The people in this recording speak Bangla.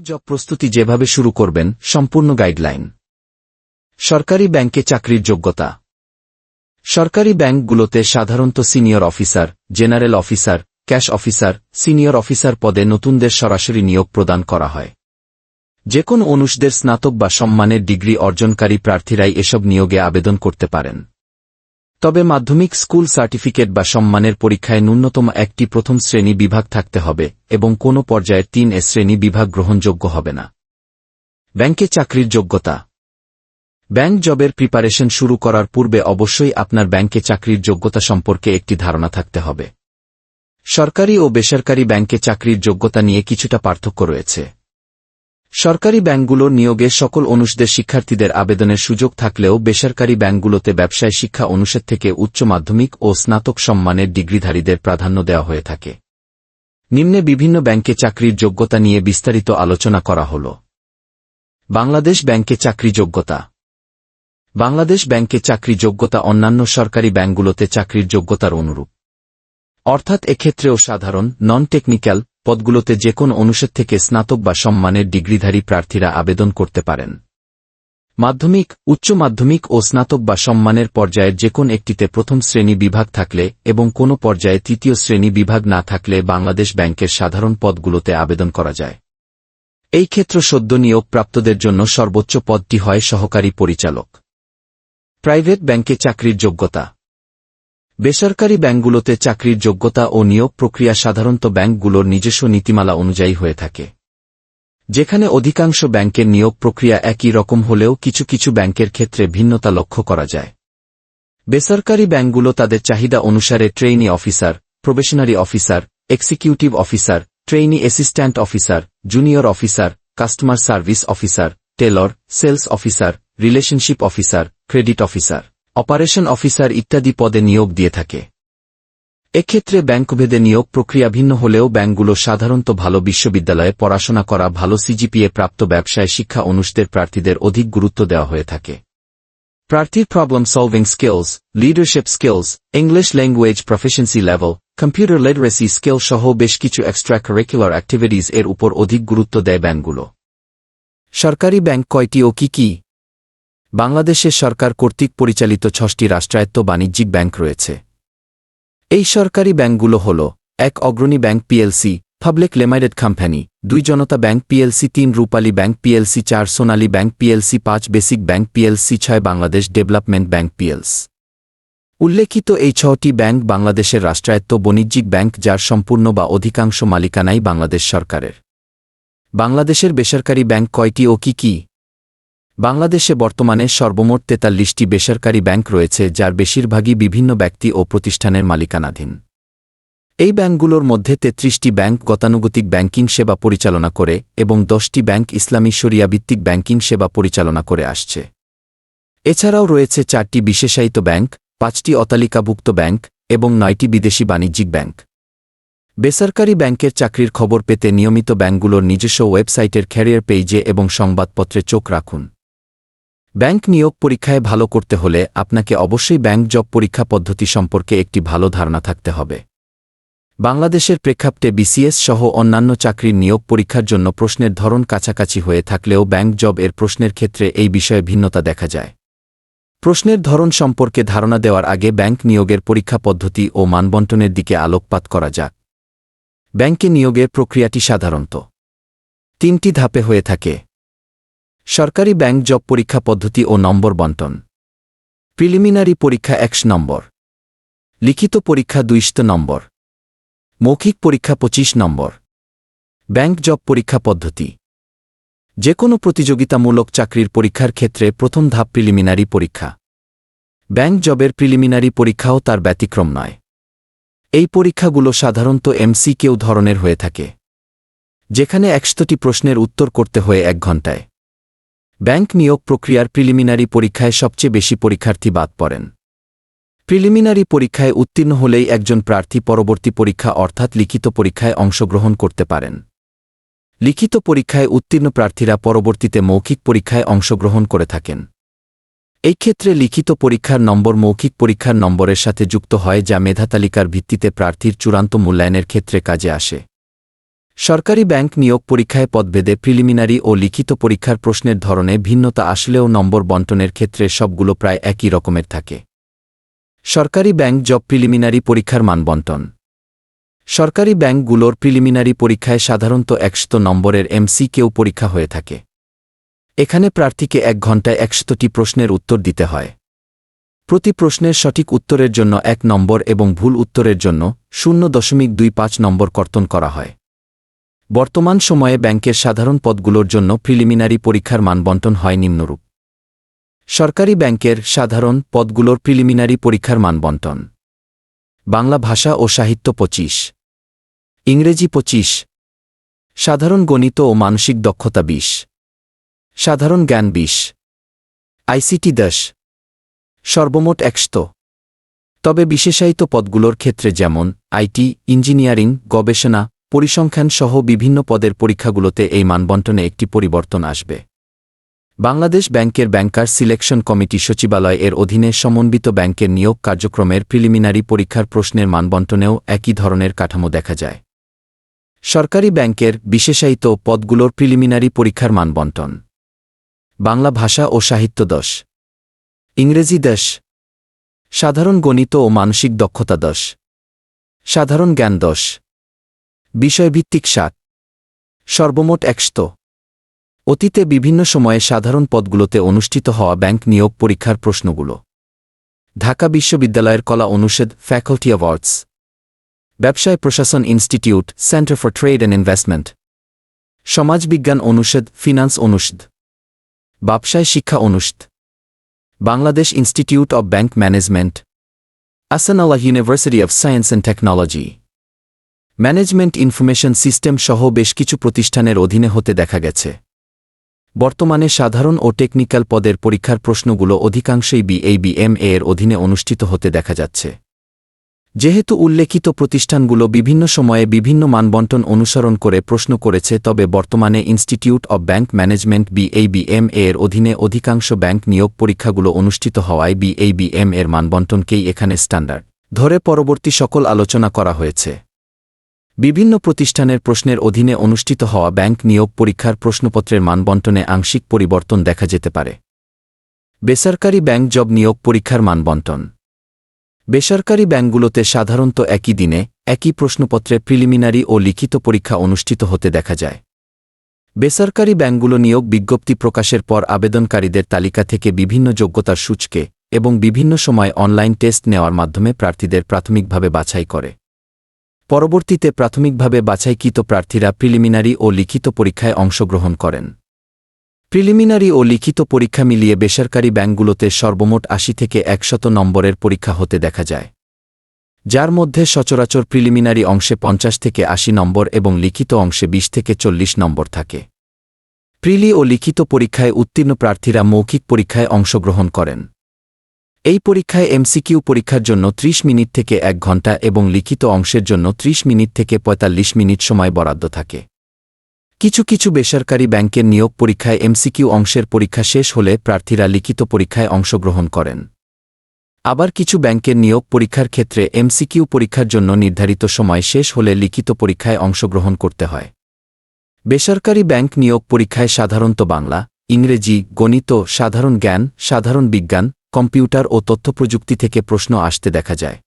জব প্রস্তুতি যেভাবে শুরু করবেন, সম্পূর্ণ গাইডলাইন। সরকারি ব্যাংকে চাকরির যোগ্যতা। সরকারি ব্যাংকগুলোতে সাধারণত senior officer, general officer, cash officer, senior officer পদে নতুনদের সরাসরি নিয়োগ প্রদান করা হয়। যে কোনো অনুষদের স্নাতক বা সম্মানের ডিগ্রি অর্জনকারী প্রার্থীরাই এসব নিয়োগে আবেদন করতে পারেন। তবে মাধ্যমিক স্কুল সার্টিফিকেট বা সম্মানের পরীক্ষায় ন্যূনতম একটি প্রথম শ্রেণী বিভাগ থাকতে হবে এবং কোনো পর্যায়ের 3 শ্রেণী বিভাগ গ্রহণযোগ্য হবে না। ব্যাংকে চাকরির যোগ্যতা। ব্যাংক জবের প্রিপারেশন শুরু করার পূর্বে অবশ্যই আপনার ব্যাংকে চাকরির যোগ্যতা সম্পর্কে একটি ধারণা থাকতে হবে। সরকারি ও বেসরকারি ব্যাংকে চাকরির যোগ্যতা নিয়ে কিছুটা পার্থক্য রয়েছে। সরকারি ব্যাংকগুলোর নিয়োগে সকল অনুষদের শিক্ষার্থীদের আবেদনের সুযোগ থাকলেও বেসরকারি ব্যাংকগুলোতে ব্যবসায় শিক্ষা অনুষদ থেকে উচ্চ মাধ্যমিক ও স্নাতক সম্মানের ডিগ্রিধারীদের প্রাধান্য দেওয়া হয়ে থাকে। নিম্নে বিভিন্ন ব্যাংকে চাকরির যোগ্যতা নিয়ে বিস্তারিত আলোচনা করা হল। বাংলাদেশ ব্যাংকে চাকরি যোগ্যতা। বাংলাদেশ ব্যাংকে চাকরি যোগ্যতা অন্যান্য সরকারি ব্যাংকগুলোতে চাকরির যোগ্যতার অনুরূপ, অর্থাৎ এক্ষেত্রেও সাধারণ নন টেকনিক্যাল পদগুলোতে যে কোনো অনুষদ থেকে স্নাতক বা সম্মানের ডিগ্রিধারী প্রার্থীরা আবেদন করতে পারেন। মাধ্যমিক, উচ্চ মাধ্যমিক ও স্নাতক বা সম্মানের পর্যায়ের যে কোন একটিতে প্রথম শ্রেণী বিভাগ থাকলে এবং কোনো পর্যায়ে তৃতীয় শ্রেণী বিভাগ না থাকলে বাংলাদেশ ব্যাংকের সাধারণ পদগুলোতে আবেদন করা যায়। এই ক্ষেত্র সদ্য নিয়োগ প্রাপ্তদের জন্য সর্বোচ্চ পদটি হয় সহকারী পরিচালক। প্রাইভেট ব্যাংকে চাকরির যোগ্যতা। বেসরকারি ব্যাংকগুলোতে চাকরির যোগ্যতা ও নিয়োগ প্রক্রিয়া সাধারণত ব্যাংকগুলোর নিজস্ব নীতিমালা অনুযায়ী হয়ে থাকে, যেখানে অধিকাংশ ব্যাংকের নিয়োগ প্রক্রিয়া একই রকম হলেও কিছু কিছু ব্যাংকের ক্ষেত্রে ভিন্নতা লক্ষ্য করা যায়। বেসরকারি ব্যাংকগুলো তাদের চাহিদা অনুসারে trainee officer, probationary officer, executive officer, trainee assistant officer, junior officer, customer service officer, teller, sales officer, relationship officer, credit officer, operation officer ইত্যাদি পদে নিয়োগ দিয়ে থাকে। এক্ষেত্রে ব্যাংকভেদে নিয়োগ প্রক্রিয়া ভিন্ন হলেও ব্যাংকগুলো সাধারণত ভালো বিশ্ববিদ্যালয়ে পড়াশোনা করা, ভালো সিজিপিএ প্রাপ্ত ব্যবসায় শিক্ষা অনুষদের প্রার্থীদের অধিক গুরুত্ব দেওয়া হয়ে থাকে। প্রার্থীর problem solving skills, leadership skills, English language proficiency level, computer literacy skill সহ বেশ কিছু এক্সট্রা কারিকুলার অ্যাক্টিভিটিজ এর উপর অধিক গুরুত্ব দেয় ব্যাংকগুলো। সরকারি ব্যাংক কয়টি ও কি কি? বাংলাদেশের সরকার কর্তৃক পরিচালিত 6টি রাষ্ট্রায়ত্ত বাণিজ্যিক ব্যাংক রয়েছে। এই সরকারি ব্যাংকগুলো হল: 1 Agrani bank PLC, public limited company; 2 Janata bank PLC; 3 Rupali bank PLC; 4 Sonali bank PLC; 5 basic bank PLC; 6 Bangladesh development bank PLC. উল্লেখিত এই 6টি ব্যাংক বাংলাদেশের রাষ্ট্রায়ত্ত বাণিজ্যিক ব্যাংক, যার সম্পূর্ণ বা অধিকাংশ মালিকানাই বাংলাদেশ সরকারের। বাংলাদেশের বেসরকারি ব্যাংক কয়টি ও কি কি? বাংলাদেশে বর্তমানে সর্বমোট 43টি বেসরকারি ব্যাংক রয়েছে, যার বেশিরভাগই বিভিন্ন ব্যক্তি ও প্রতিষ্ঠানের মালিকানাধীন। এই ব্যাংকগুলোর মধ্যে 33টি ব্যাংক গতানুগতিক ব্যাংকিং সেবা পরিচালনা করে এবং 10টি ব্যাংক ইসলামী শরিয়া ভিত্তিক ব্যাংকিং সেবা পরিচালনা করে আসছে। এছাড়াও রয়েছে 4টি বিশেষায়িত ব্যাংক, 5টি অতালিকাভুক্ত ব্যাংক এবং 9টি বিদেশি বাণিজ্যিক ব্যাংক। বেসরকারি ব্যাংকের চাকরির খবর পেতে নিয়মিত ব্যাংকগুলোর নিজস্ব ওয়েবসাইটের ক্যারিয়ার পেইজে এবং সংবাদপত্রে চোখ রাখুন। ব্যাংক নিয়োগ পরীক্ষায় ভালো করতে হলে আপনাকে অবশ্যই ব্যাংক জব পরীক্ষা পদ্ধতি সম্পর্কে একটি ভালো ধারণা থাকতে হবে। বাংলাদেশের প্রেক্ষাপটে বিসিএস সহ অন্যান্য চাকরির নিয়োগ পরীক্ষার জন্য প্রশ্নের ধরন কাছাকাছি হয়ে থাকলেও ব্যাংক জব এর প্রশ্নের ক্ষেত্রে এই বিষয়ে ভিন্নতা দেখা যায়। প্রশ্নের ধরন সম্পর্কে ধারণা দেওয়ার আগে ব্যাংক নিয়োগের পরীক্ষা পদ্ধতি ও মানবণ্টনের দিকে আলোকপাত করা যাক। ব্যাংকে নিয়োগের প্রক্রিয়াটি সাধারণত 3টি ধাপে হয়ে থাকে: সরকারি ব্যাংক জব পরীক্ষা পদ্ধতি ও নম্বর বণ্টন। প্রিলিমিনারি পরীক্ষা 100 নম্বর, লিখিত পরীক্ষা 200 নম্বর, মৌখিক পরীক্ষা 25 নম্বর। ব্যাংক জব পরীক্ষা পদ্ধতি: যে কোনো প্রতিযোগিতামূলক চাকরির পরীক্ষার ক্ষেত্রে প্রথম ধাপ প্রিলিমিনারি পরীক্ষা। ব্যাংক জবের প্রিলিমিনারি পরীক্ষাও তার ব্যতিক্রম নয়। এই পরীক্ষাগুলো সাধারণত এমসিকিউ ধরনের হয়ে থাকে, যেখানে 100টি প্রশ্নের উত্তর করতে হয় 1 ঘণ্টায়। ব্যাংক নিয়োগ প্রক্রিয়ার প্রিলিমিনারি পরীক্ষায় সবচেয়ে বেশি পরীক্ষার্থী বাদ পড়েন। প্রিলিমিনারি পরীক্ষায় উত্তীর্ণ হলেই একজন প্রার্থী পরবর্তী পরীক্ষা অর্থাৎ লিখিত পরীক্ষায় অংশগ্রহণ করতে পারেন। লিখিত পরীক্ষায় উত্তীর্ণ প্রার্থীরা পরবর্তীতে মৌখিক পরীক্ষায় অংশগ্রহণ করে থাকেন। এই ক্ষেত্রে লিখিত পরীক্ষার নম্বর মৌখিক পরীক্ষার নম্বরের সাথে যুক্ত হয়, যা মেধাতালিকার ভিত্তিতে প্রার্থীর চূড়ান্ত মূল্যায়নের ক্ষেত্রে কাজে আসে। সরকারি ব্যাংক নিয়োগ পরীক্ষায় পদভেদে প্রিলিমিনারি ও লিখিত পরীক্ষার প্রশ্নের ধরনে ভিন্নতা আসলেও নম্বর বণ্টনের ক্ষেত্রে সবগুলো প্রায় একই রকমের থাকে। সরকারি ব্যাংক জব প্রিলিমিনারি পরীক্ষার মানবণ্টন। সরকারি ব্যাংকগুলোর প্রিলিমিনারি পরীক্ষায় সাধারণত 100 নম্বরের MCQ পরীক্ষা হয়ে থাকে। এখানে প্রার্থীকে 1 ঘণ্টায় 100টি প্রশ্নের উত্তর দিতে হয়। প্রতি প্রশ্নের সঠিক উত্তরের জন্য 1 নম্বর এবং ভুল উত্তরের জন্য 0.25 নম্বর কর্তন করা হয়। বর্তমান সময়ে ব্যাংকের সাধারণ পদগুলোর জন্য প্রিলিমিনারি পরীক্ষার মানবণ্টন হয় নিম্নরূপ। সরকারি ব্যাংকের সাধারণ পদগুলোর প্রিলিমিনারি পরীক্ষার মানবণ্টন: বাংলা ভাষা ও সাহিত্য 25, ইংরেজি 25, সাধারণ গণিত ও মানসিক দক্ষতা 20, সাধারণ জ্ঞান 20, ICT 10, সর্বমোট 100। তবে বিশেষায়িত পদগুলোর ক্ষেত্রে যেমন আইটি, ইঞ্জিনিয়ারিং, গবেষণা, পরিসংখ্যান সহ বিভিন্ন পদের পরীক্ষাগুলোতে এই মানবণ্টনে একটি পরিবর্তন আসবে। বাংলাদেশ ব্যাংকের ব্যাংকার সিলেকশন কমিটি সচিবালয় এর অধীনে সমন্বিত ব্যাংকের নিয়োগ কার্যক্রমের প্রিলিমিনারি পরীক্ষার প্রশ্নের মানবণ্টনেও একই ধরনের কাঠামো দেখা যায়। সরকারি ব্যাংকের বিশেষায়িত পদগুলোর প্রিলিমিনারি পরীক্ষার মানবণ্টন: বাংলা ভাষা ও সাহিত্য 10, ইংরেজি 10, সাধারণ গণিত ও মানসিক দক্ষতা 10, সাধারণ জ্ঞান 10, বিষয়ভিত্তিক 7, সর্বমোট 100। অতীতে বিভিন্ন সময়ে সাধারণ পদগুলোতে অনুষ্ঠিত হওয়া ব্যাংক নিয়োগ পরীক্ষার প্রশ্নগুলো: ঢাকা বিশ্ববিদ্যালয়ের কলা অনুষদ, ফ্যাকাল্টি অব আর্টস; ব্যবসায় প্রশাসন institute, center for trade and investment; সমাজবিজ্ঞান অনুষদ, ফিনান্স অনুষদ; ব্যবসায় শিক্ষা অনুষদ; Bangladesh institute of bank management; Ahsanullah university of science and technology; management information system সহ বেশ কিছু প্রতিষ্ঠানের অধীনে হতে দেখা গেছে। বর্তমানে সাধারণ ও টেকনিক্যাল পদের পরীক্ষার প্রশ্নগুলো অধিকাংশই BA/BMA এর অধীনে অনুষ্ঠিত হতে দেখা যাচ্ছে। যেহেতু উল্লেখিত প্রতিষ্ঠানগুলো বিভিন্ন সময়ে বিভিন্ন মানবণ্টন অনুসরণ করে প্রশ্ন করেছে, তবে বর্তমানে institute of bank management BA/BMA এর অধীনে অধিকাংশ ব্যাংক নিয়োগ পরীক্ষাগুলো অনুষ্ঠিত হওয়ায় BA/BM এর মানবণ্টনকেই এখানে স্ট্যান্ডার্ড ধরে পরবর্তী সকল আলোচনা করা হয়েছে। বিভিন্ন প্রতিষ্ঠানের প্রশ্নের অধীনে অনুষ্ঠিত হওয়া ব্যাংক নিয়োগ পরীক্ষার প্রশ্নপত্রের মানবণ্টনে আংশিক পরিবর্তন দেখা যেতে পারে। বেসরকারি ব্যাংক জব নিয়োগ পরীক্ষার মানবণ্টন: বেসরকারি ব্যাংকগুলোতে সাধারণত একই দিনে একই প্রশ্নপত্রে প্রিলিমিনারি ও লিখিত পরীক্ষা অনুষ্ঠিত হতে দেখা যায়। বেসরকারি ব্যাংকগুলো নিয়োগ বিজ্ঞপ্তি প্রকাশের পর আবেদনকারীদের তালিকা থেকে বিভিন্ন যোগ্যতার সূচকে এবং বিভিন্ন সময় অনলাইন টেস্ট নেওয়ার মাধ্যমে প্রার্থীদের প্রাথমিকভাবে বাছাই করে। পরবর্তীতে প্রাথমিকভাবে বাছাইকৃত প্রার্থীরা প্রিলিমিনারি ও লিখিত পরীক্ষায় অংশগ্রহণ করেন। প্রিলিমিনারি ও লিখিত পরীক্ষা মিলিয়ে বেসরকারি ব্যাংকগুলোতে সর্বমোট 80 থেকে 100 নম্বরের পরীক্ষা হতে দেখা যায়, যার মধ্যে সচরাচর প্রিলিমিনারি অংশে 50 থেকে 80 নম্বর এবং লিখিত অংশে 20 থেকে 40 নম্বর থাকে। প্রিলি ও লিখিত পরীক্ষায় উত্তীর্ণ প্রার্থীরা মৌখিক পরীক্ষায় অংশগ্রহণ করেন। এই পরীক্ষায় MCQ পরীক্ষার জন্য 30 মিনিট থেকে 1 ঘণ্টা এবং লিখিত অংশের জন্য 30 মিনিট থেকে 45 মিনিট সময় বরাদ্দ থাকে। কিছু কিছু বেসরকারি ব্যাংকের নিয়োগ পরীক্ষায় MCQ অংশের পরীক্ষা শেষ হলে প্রার্থীরা লিখিত পরীক্ষায় অংশগ্রহণ করেন। আবার কিছু ব্যাংকের নিয়োগ পরীক্ষার ক্ষেত্রে MCQ পরীক্ষার জন্য নির্ধারিত সময় শেষ হলে লিখিত পরীক্ষায় অংশগ্রহণ করতে হয়। বেসরকারি ব্যাংক নিয়োগ পরীক্ষায় সাধারণত বাংলা, ইংরেজি, গণিত, সাধারণ জ্ঞান, সাধারণ বিজ্ঞান, কম্পিউটার ও তথ্যপ্রযুক্তি থেকে প্রশ্ন আসতে দেখা যায়।